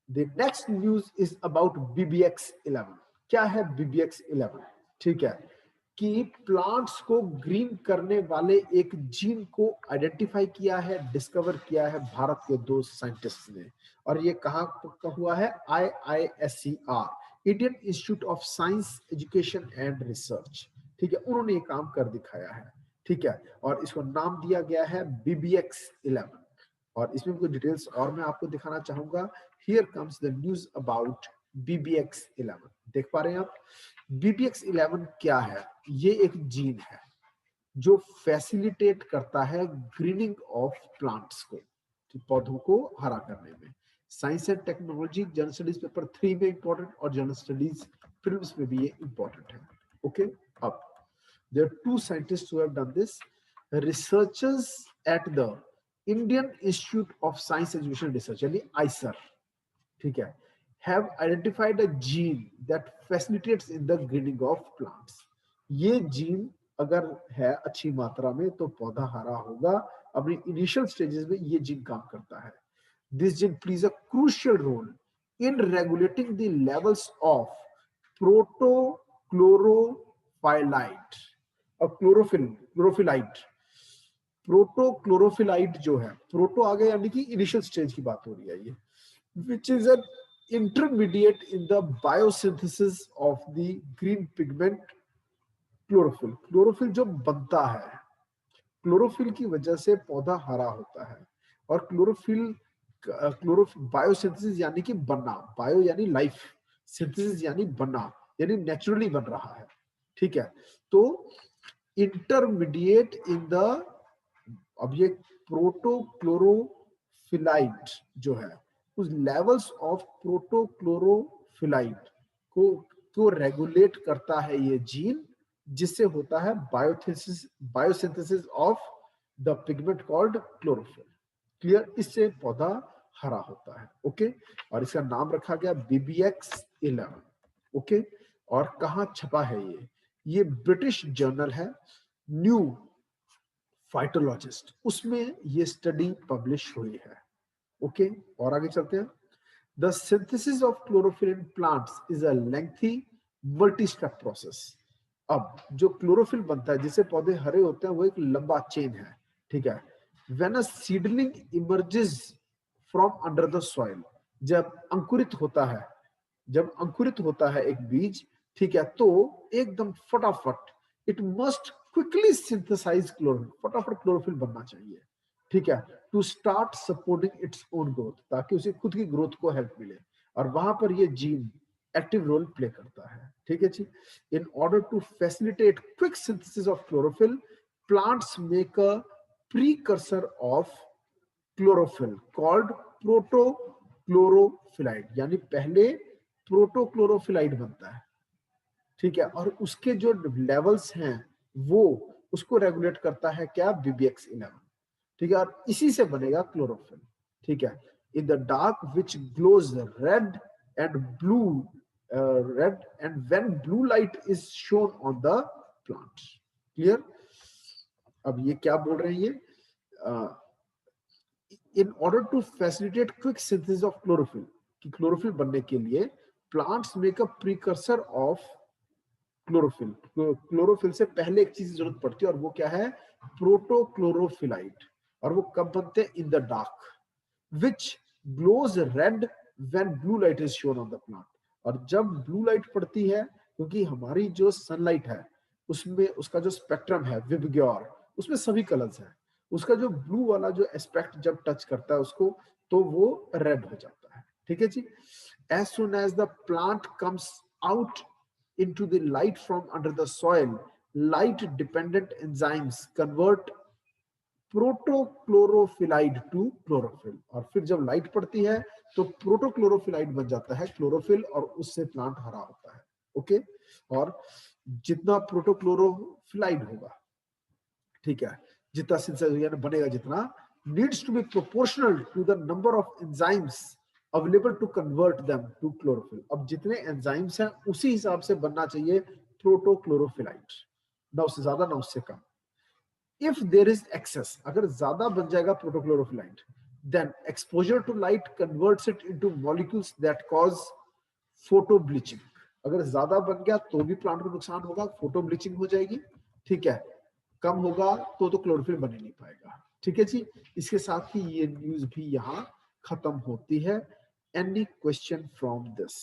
The next news is about BBX11। क्या है BBX11? ठीक है, कि प्लांट्स को ग्रीन करने वाले एक जीन को आइडेंटिफाई किया है, डिस्कवर किया है भारत के दो साइंटिस्ट ने। और ये कहाँ का हुआ है? IISER, Indian institute of science education and research. ठीक है, उन्होंने ये काम कर दिखाया है। ठीक है, और इसको नाम दिया गया है BBX11। और इसमें कुछ डिटेल्स और मैं आपको दिखाना चाहूंगा। Here comes the news about BBX11। देख पा रहे हैं आप? BBX11 क्या है? ये एक जीन है जो फैसिलिटेट करता है ग्रीनिंग ऑफ प्लांट्स को, पौधों को हरा करने में। Science and technology general studies paper 3 में इंपॉर्टेंट और जनरल स्टडीज प्रीलिम्स में भी ये इंपॉर्टेंट है। ओके, अब there are two scientists who have done this. Researchers at the Indian Institute of Science Education Research, यानी IISER, ठीक है, have identified a gene that facilitates in the greening of plants. ये gene अगर है अच्छी मात्रा में तो पौधा हरा होगा। अपनी इनिशियल स्टेजेस में ये जीन काम करता है। This gene plays a crucial role in regulating the levels of protochlorophylite और क्लोरोफिलाइट। प्रोटोक्लोरोफिलाइट जो है, प्रोटो आ गया यानी कि इनिशियल स्टेज की बात हो रही है ये, which is an intermediate in the biosynthesis of the green pigment chlorophyll। Chlorophyll जो बनता है, क्लोरोफिल की वजह से पौधा हरा होता है। और बायोसिंथेसिस यानी कि बनना, बायो यानी लाइफ, सिंथेसिस यानी बनना, यानी नेचुरली बन रहा है। ठीक है, तो इंटरमीडिएट इन द, अब ये प्रोटोक्लोरोफिलाइट जो है, उस लेवल्स ऑफ प्रोटोक्लोरोफिलाइट को रेगुलेट करता है ये जीन, जिससे होता है biosynthesis of the pigment called chlorophyll. Clear? इससे पौधा हरा होता है। ओके, और इसका नाम रखा गया BBX11। ओके, और कहाँ छपा है ये ब्रिटिश जर्नल है न्यू फाइटोलॉजिस्ट, उसमें ये स्टडी पब्लिश हुई है। ओके, और आगे चलते हैं। The synthesis of chlorophyll in plants is a lengthy multi step process. अब जो क्लोरोफिल बनता है जिससे पौधे हरे होते हैं, वो एक लंबा चेन है। ठीक है, when a seedling emerges from under the soil, जब अंकुरित होता है, जब अंकुरित होता है एक बीज, ठीक है, तो एकदम फटाफट it must quickly synthesise chlorophyll, फटाफट क्लोरोफिल बनना चाहिए। ठीक है, to start supporting its own growth, ताकि उसे खुद की ग्रोथ को हेल्प मिले। और वहां पर ये जीन एक्टिव रोल प्ले करता है। ठीक है जी। In order to facilitate quick synthesis of chlorophyll, plants make a precursor of chlorophyll called protochlorophyllide, यानी पहले प्रोटोक्लोरोफिलाइट बनता है। ठीक है, और उसके जो लेवल्स हैं वो उसको रेगुलेट करता है क्या? BBX11। ठीक है, और इसी से बनेगा क्लोरोफिल। ठीक है, in the dark which glows red and blue, red and when blue light is shone on the plant. Clear? अब ये क्या बोल रहे हैं ये? In order to facilitate quick synthesis of chlorophyll, कि क्लोरोफिल बनने के लिए plants make a precursor of chlorophyll. Chlorophyll से पहले एक चीज की जरूरत पड़ती है, और वो क्या है? प्रोटोक्लोरोफिलाइट। और वो कब बनते हैं? In the dark which glows red when blue light is shone on the plant. और जब ब्लू लाइट पड़ती है, क्योंकि हमारी जो सनलाइट है उसमें उसका जो स्पेक्ट्रम है विबग्योर, उसमें सभी कलर्स हैं, उसका जो ब्लू वाला जो एस्पेक्ट जब टच करता है उसको, तो वो रेड हो जाता है। ठीक है जी। As soon as the plant comes out into the light from under the soil, light dependent enzymes convert protochlorophyllide to chlorophyll. और फिर जब लाइट पड़ती है तो प्रोटोक्लोरोफिलाइड बन जाता है क्लोरोफिल, और उससे प्लांट हरा होता है। ओके, और जितना प्रोटोक्लोरोफिलाइड होगा, ठीक है, जितना सिंथेसाइज बनेगा, जितना needs to be proportional to the number of enzymes available to convert them to chlorophyll. अब जितने एंजाइम्स हैं उसी हिसाब से बनना चाहिए प्रोटोक्लोरोफिलाइट, ना उससे ज्यादा ना उससे कम। इफ देयर इज एक्सेस, अगर ज्यादा बन जाएगा प्रोटोक्लोरोफिलाइट, Then exposure to light converts it into molecules that cause photo bleaching. अगर ज्यादा बन गया तो भी प्लांट को नुकसान होगा, फोटो ब्लीचिंग हो जाएगी, ठीक है। कम होगा तो क्लोरोफिल बन ही नहीं पाएगा, ठीक है जी। इसके साथ ही ये न्यूज भी यहाँ खत्म होती है। Any question from this?